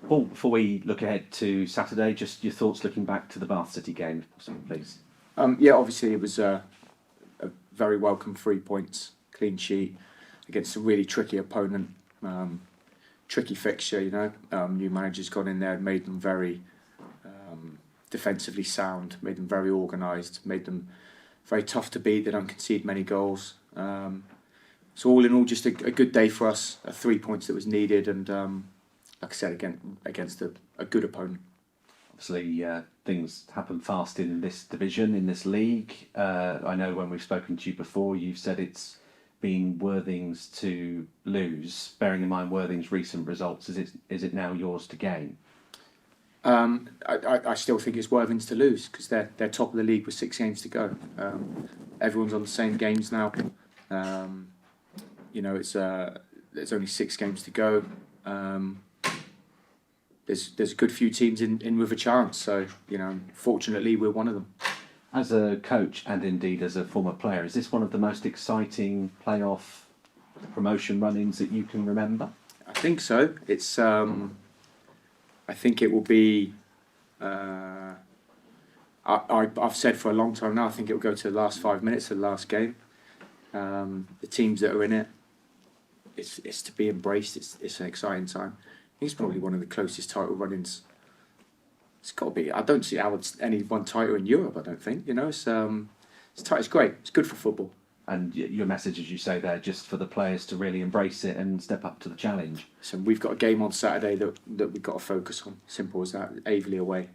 Paul, before we look ahead to Saturday, just your thoughts looking back to the Bath City game, if possible, please. Yeah, obviously it was a very welcome 3 points, clean sheet against a really tricky opponent, tricky fixture. New managers got in there and made them very defensively sound, made them very organised, made them very tough to beat. They don't concede many goals. So all in all, just a good day for us. 3 points that was needed, and like I said, again against a good opponent. Obviously, things happen fast in this division, in this league. I know when we've spoken to you before, you've said it's been Worthing's to lose. Bearing in mind Worthing's recent results, is it now yours to gain? I still think it's Worthing's to lose because they're top of the league with 6 games to go. Everyone's on the same games now. There's only 6 games to go. There's a good few teams in with a chance. So fortunately we're one of them. As a coach and indeed as a former player, is this one of the most exciting playoff promotion run-ins that you can remember? I think so. It's. I think it will be. I've said for a long time now. I think it will go to the last 5 minutes of the last game. The teams that are in it, it's to be embraced. It's an exciting time. I think it's probably one of the closest title run-ins. It's got to be. I don't see how it's any one title in Europe. I don't think. It's great. It's good for football. And your message, as you say there, just for the players to really embrace it and step up to the challenge. So we've got a game on Saturday that we've got to focus on. Simple as that. Aveley away.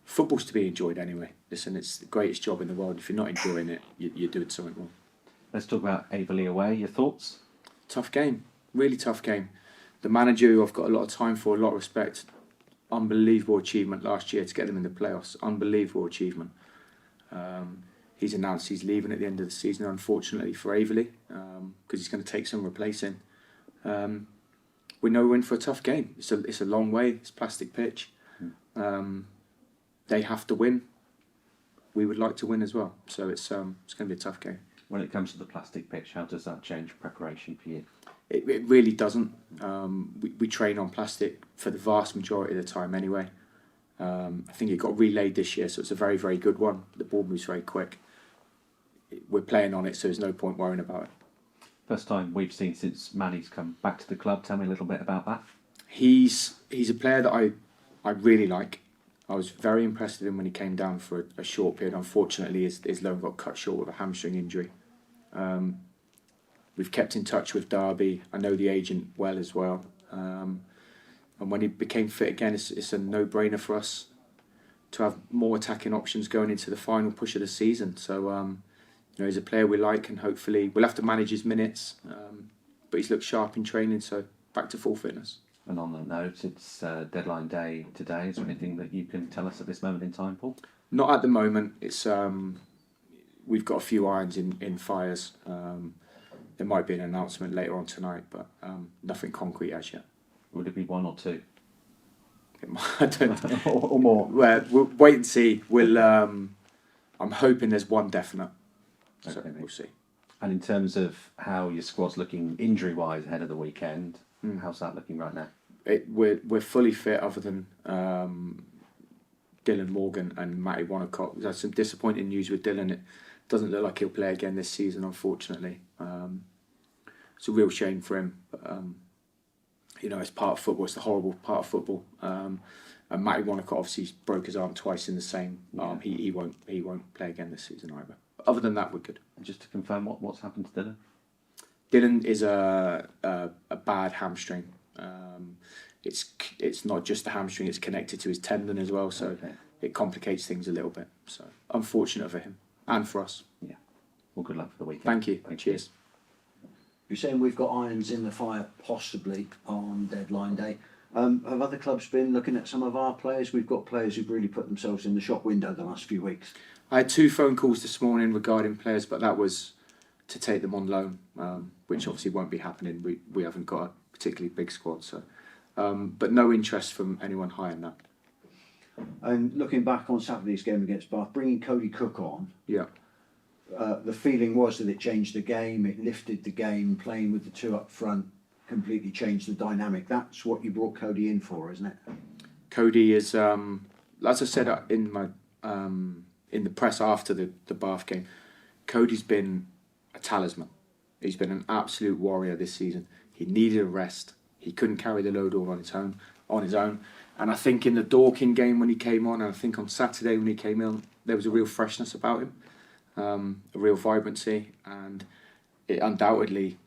Football's to be enjoyed anyway. Listen, it's the greatest job in the world. If you're not enjoying it, you're doing something wrong. Let's talk about Aveley away. Your thoughts? Tough game. Really tough game. The manager, who I've got a lot of time for, a lot of respect. Unbelievable achievement last year to get them in the playoffs. Unbelievable achievement. He's announced he's leaving at the end of the season, unfortunately for Aveley, because he's going to take some replacing. We know we're in for a tough game. It's a long way. It's plastic pitch. They have to win. We would like to win as well. So it's going to be a tough game. When it comes to the plastic pitch, how does that change preparation for you? It really doesn't. We train on plastic for the vast majority of the time anyway. I think it got relayed this year, so it's a very, very good one. The ball moves very quick. We're playing on it, so there's no point worrying about it. First time we've seen since Manny's come back to the club. Tell me a little bit about that. He's a player that I really like. I was very impressed with him when he came down for a short period. Unfortunately, his loan got cut short with a hamstring injury. We've kept in touch with Derby. I know the agent well as well. And when he became fit again, it's a no-brainer for us to have more attacking options going into the final push of the season. So, he's a player we like, and hopefully we'll have to manage his minutes. But he's looked sharp in training, so back to full fitness. And on that note, it's deadline day today. Is there anything that you can tell us at this moment in time, Paul? Not at the moment. It's we've got a few irons in fires. There might be an announcement later on tonight, but nothing concrete as yet. Would it be 1 or 2? I don't or more. We'll wait and see. I'm hoping there's one definite. So Okay, we'll see. And in terms of how your squad's looking injury-wise ahead of the weekend, how's that looking right now? We're fully fit, other than Dylan Morgan and Matty Wanacott. There's some disappointing news with Dylan. It doesn't look like he'll play again this season, unfortunately. It's a real shame for him. But, it's part of football. It's the horrible part of football. And Matty Wanacott obviously broke his arm twice in the same arm. He won't play again this season either. But other than that, we're good. And just to confirm, what's happened to Dylan? Dylan is a bad hamstring. It's not just the hamstring; it's connected to his tendon as well. So it complicates things a little bit. So unfortunate for him and for us. Yeah. Well, good luck for the weekend. Thank you. Cheers. You're saying we've got irons in the fire possibly on deadline day. Have other clubs been looking at some of our players? We've got players who've really put themselves in the shop window the last few weeks. I had 2 phone calls this morning regarding players, but that was to take them on loan, which obviously won't be happening. We haven't got a particularly big squad, so but no interest from anyone higher than that. And looking back on Saturday's game against Bath, bringing Cody Cook on, Yeah. The feeling was that it changed the game, it lifted the game, playing with the 2 up front completely change the dynamic. That's what you brought Cody in for, isn't it? Cody is, as I said in my in the press after the Bath game, Cody's been a talisman. He's been an absolute warrior this season. He needed a rest. He couldn't carry the load all on his own. And I think in the Dorking game when he came on, and I think on Saturday when he came in, there was a real freshness about him, a real vibrancy, and it undoubtedly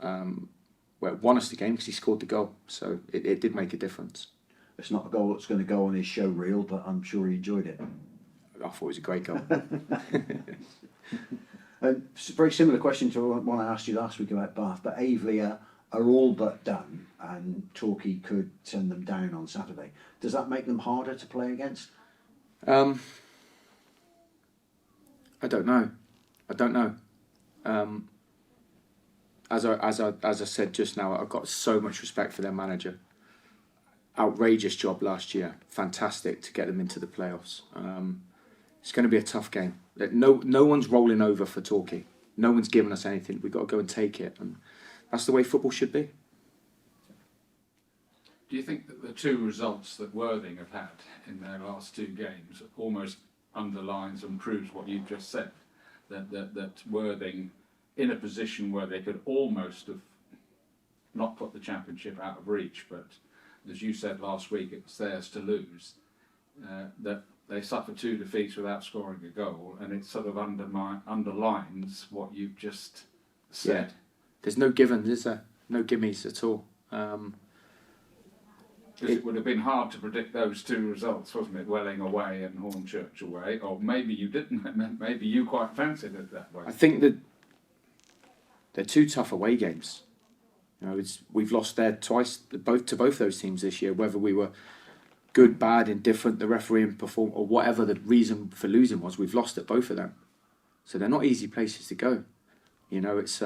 won us the game because he scored the goal. So it did make a difference. It's not a goal that's going to go on his show reel, but I'm sure he enjoyed it. I thought it was a great goal. It's a very similar question to one I asked you last week about Bath, but Aveley are all but done, and Torquay could send them down on Saturday. Does that make them harder to play against? I don't know. As I said just now, I've got so much respect for their manager. Outrageous job last year. Fantastic to get them into the playoffs. It's going to be a tough game. No one's rolling over for Torquay. No one's giving us anything. We've got to go and take it. And that's the way football should be. Do you think that the two results that Worthing have had in their last two games almost underlines and proves what you've just said? That Worthing, in a position where they could almost have not put the Championship out of reach, but as you said last week, it's theirs to lose, that they suffered 2 defeats without scoring a goal, and it sort of underlines what you've just said. Yeah. There's no givens, is there? No gimmies at all. It would have been hard to predict those two results, wasn't it? Welling away and Hornchurch away. Or maybe you didn't. Maybe you quite fancied it that way. I think that they're two tough away games. We've lost there twice, to both those teams this year. Whether we were good, bad, indifferent, the refereeing performed, or whatever the reason for losing was, we've lost at both of them. So they're not easy places to go. It's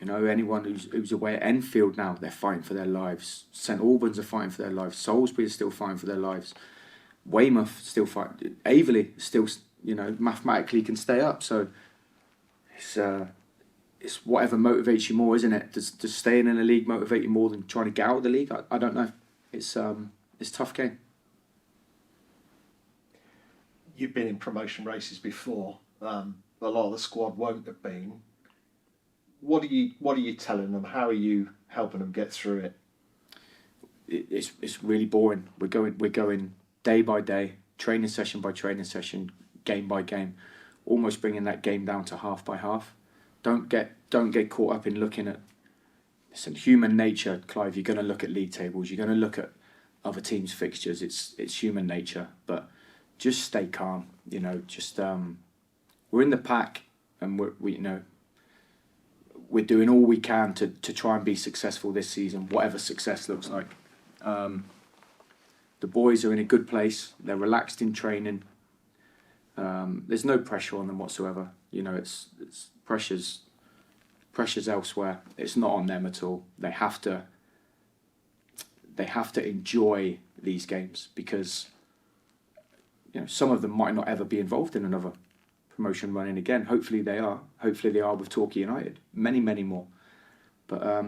anyone who's away at Enfield now, they're fighting for their lives. St Albans are fighting for their lives. Salisbury is still fighting for their lives. Weymouth still fighting. Aveley still, mathematically can stay up. So it's whatever motivates you more, isn't it? Does staying in a league motivate you more than trying to get out of the league? I don't know. It's a tough game. You've been in promotion races before. A lot of the squad won't have been. What are you telling them? How are you helping them get through it? It's really boring. We're going day by day, training session by training session, game by game, almost bringing that game down to half by half. Don't get caught up in looking at. Listen, human nature, Clive. You're going to look at league tables. You're going to look at other teams' fixtures. It's human nature, but just stay calm. We're in the pack, and we're doing all we can to try and be successful this season, whatever success looks like. The boys are in a good place. They're relaxed in training. There's no pressure on them whatsoever. It's pressure's elsewhere. It's not on them at all. They have to enjoy these games because some of them might not ever be involved in another promotion running again. Hopefully they are. Hopefully they are with Torquay United. Many, many more. But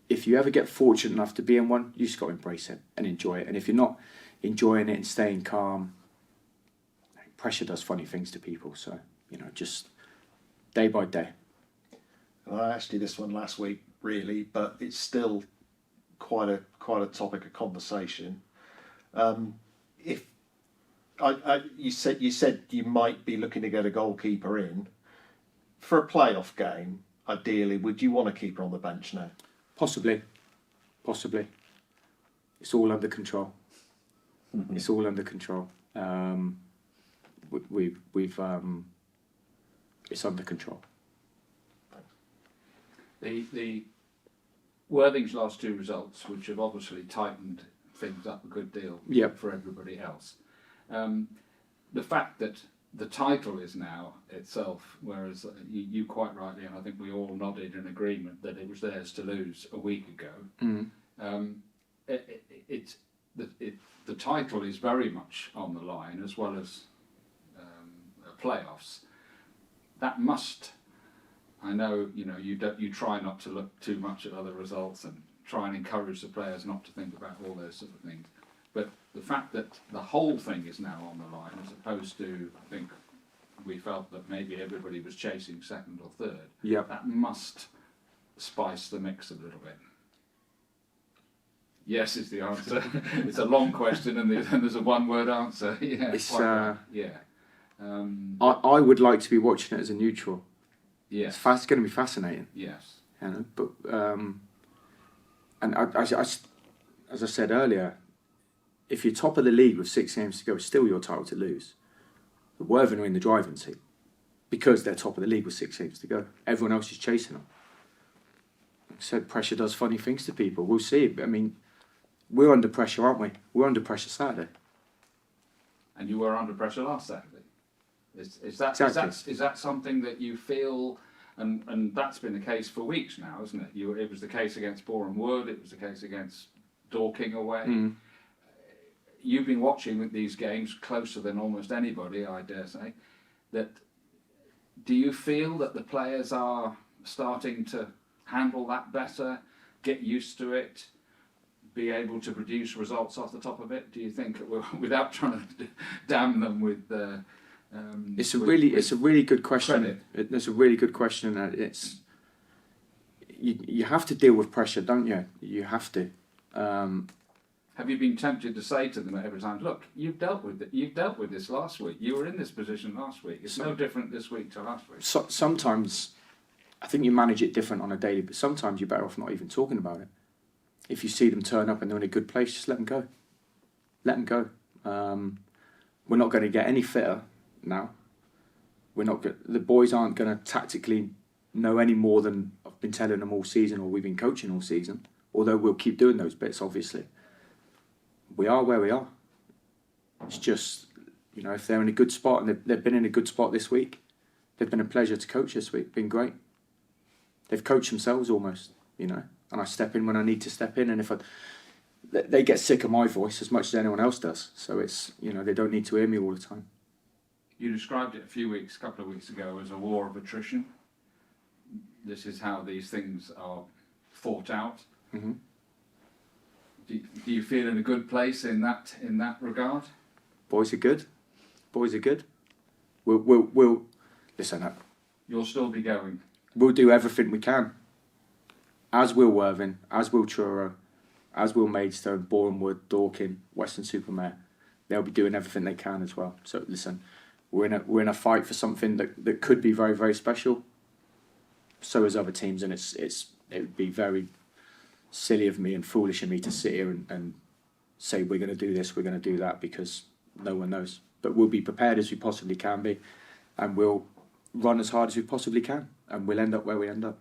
if you ever get fortunate enough to be in one, you just got to embrace it and enjoy it. And if you're not enjoying it and staying calm, pressure does funny things to people. So, just day by day. Well, I asked you this one last week, really, but it's still quite a topic of conversation. You said you might be looking to get a goalkeeper in for a playoff game. Ideally, would you want a keeper on the bench now? Possibly. It's all under control. Mm-hmm. It's all under control. It's under control. The Worthing's last two results, which have obviously tightened things up a good deal for everybody else. The fact that the title is now itself, whereas you quite rightly, and I think we all nodded in agreement that it was theirs to lose a week ago. Mm. The title is very much on the line, as well as playoffs. That must, I know, you know, you try not to look too much at other results and try and encourage the players not to think about all those sort of things. But the fact that the whole thing is now on the line, as opposed to, I think, we felt that maybe everybody was chasing second or third. Yeah. That must spice the mix a little bit. Yes is the answer. It's a long question and there's a one-word answer. Yeah. It's, right. Yeah. I would like to be watching it as a neutral. Yes. It's going to be fascinating. Yes. You know, but and as I said earlier, if you're top of the league with 6 games to go, it's still your title to lose. The Worthing are in the driving seat because they're top of the league with 6 games to go. Everyone else is chasing them. Like I said, pressure does funny things to people. We'll see. I mean, we're under pressure, aren't we? We're under pressure Saturday. And you were under pressure last Saturday. Is that something that you feel, and that's been the case for weeks now, isn't it? It was the case against Boreham Wood, it was the case against Dorking away. Mm. You've been watching these games closer than almost anybody, I dare say. Do you feel that the players are starting to handle that better, get used to it, be able to produce results off the top of it? Do you think, without trying to damn them with it's a really good question. Credit. It's a really good question. It's you have to deal with pressure, don't you? You have to. Have you been tempted to say to them every time, look, you've dealt with it. You've dealt with this last week. You were in this position last week. It's no different this week to last week. Sometimes, I think you manage it different on a daily. But sometimes you're better off not even talking about it. If you see them turn up and they're in a good place, just let them go. Let them go. We're not going to get any fitter now. The boys aren't going to tactically know any more than I've been telling them all season or we've been coaching all season. Although we'll keep doing those bits, obviously. We are where we are. It's just, you know, if they're in a good spot and they've been in a good spot this week, they've been a pleasure to coach this week. Been great. They've coached themselves almost, you know. And I step in when I need to step in, and they get sick of my voice as much as anyone else does. So it's, you know, they don't need to hear me all the time. You described it a couple of weeks ago, as a war of attrition. This is how these things are fought out. Mm-hmm. Do you feel in a good place in that regard? Boys are good. Boys are good. We'll listen up. You'll still be going. We'll do everything we can. As will Worthing, as will Truro, as will Maidstone, Boreham Wood, Dorking, Western-super-Mare. They'll be doing everything they can as well. So listen, we're in a fight for something that could be very, very special. So as other teams, and it would be very silly of me and foolish of me to sit here and say we're going to do this, we're going to do that, because no one knows. But we'll be prepared as we possibly can be, and we'll run as hard as we possibly can, and we'll end up where we end up.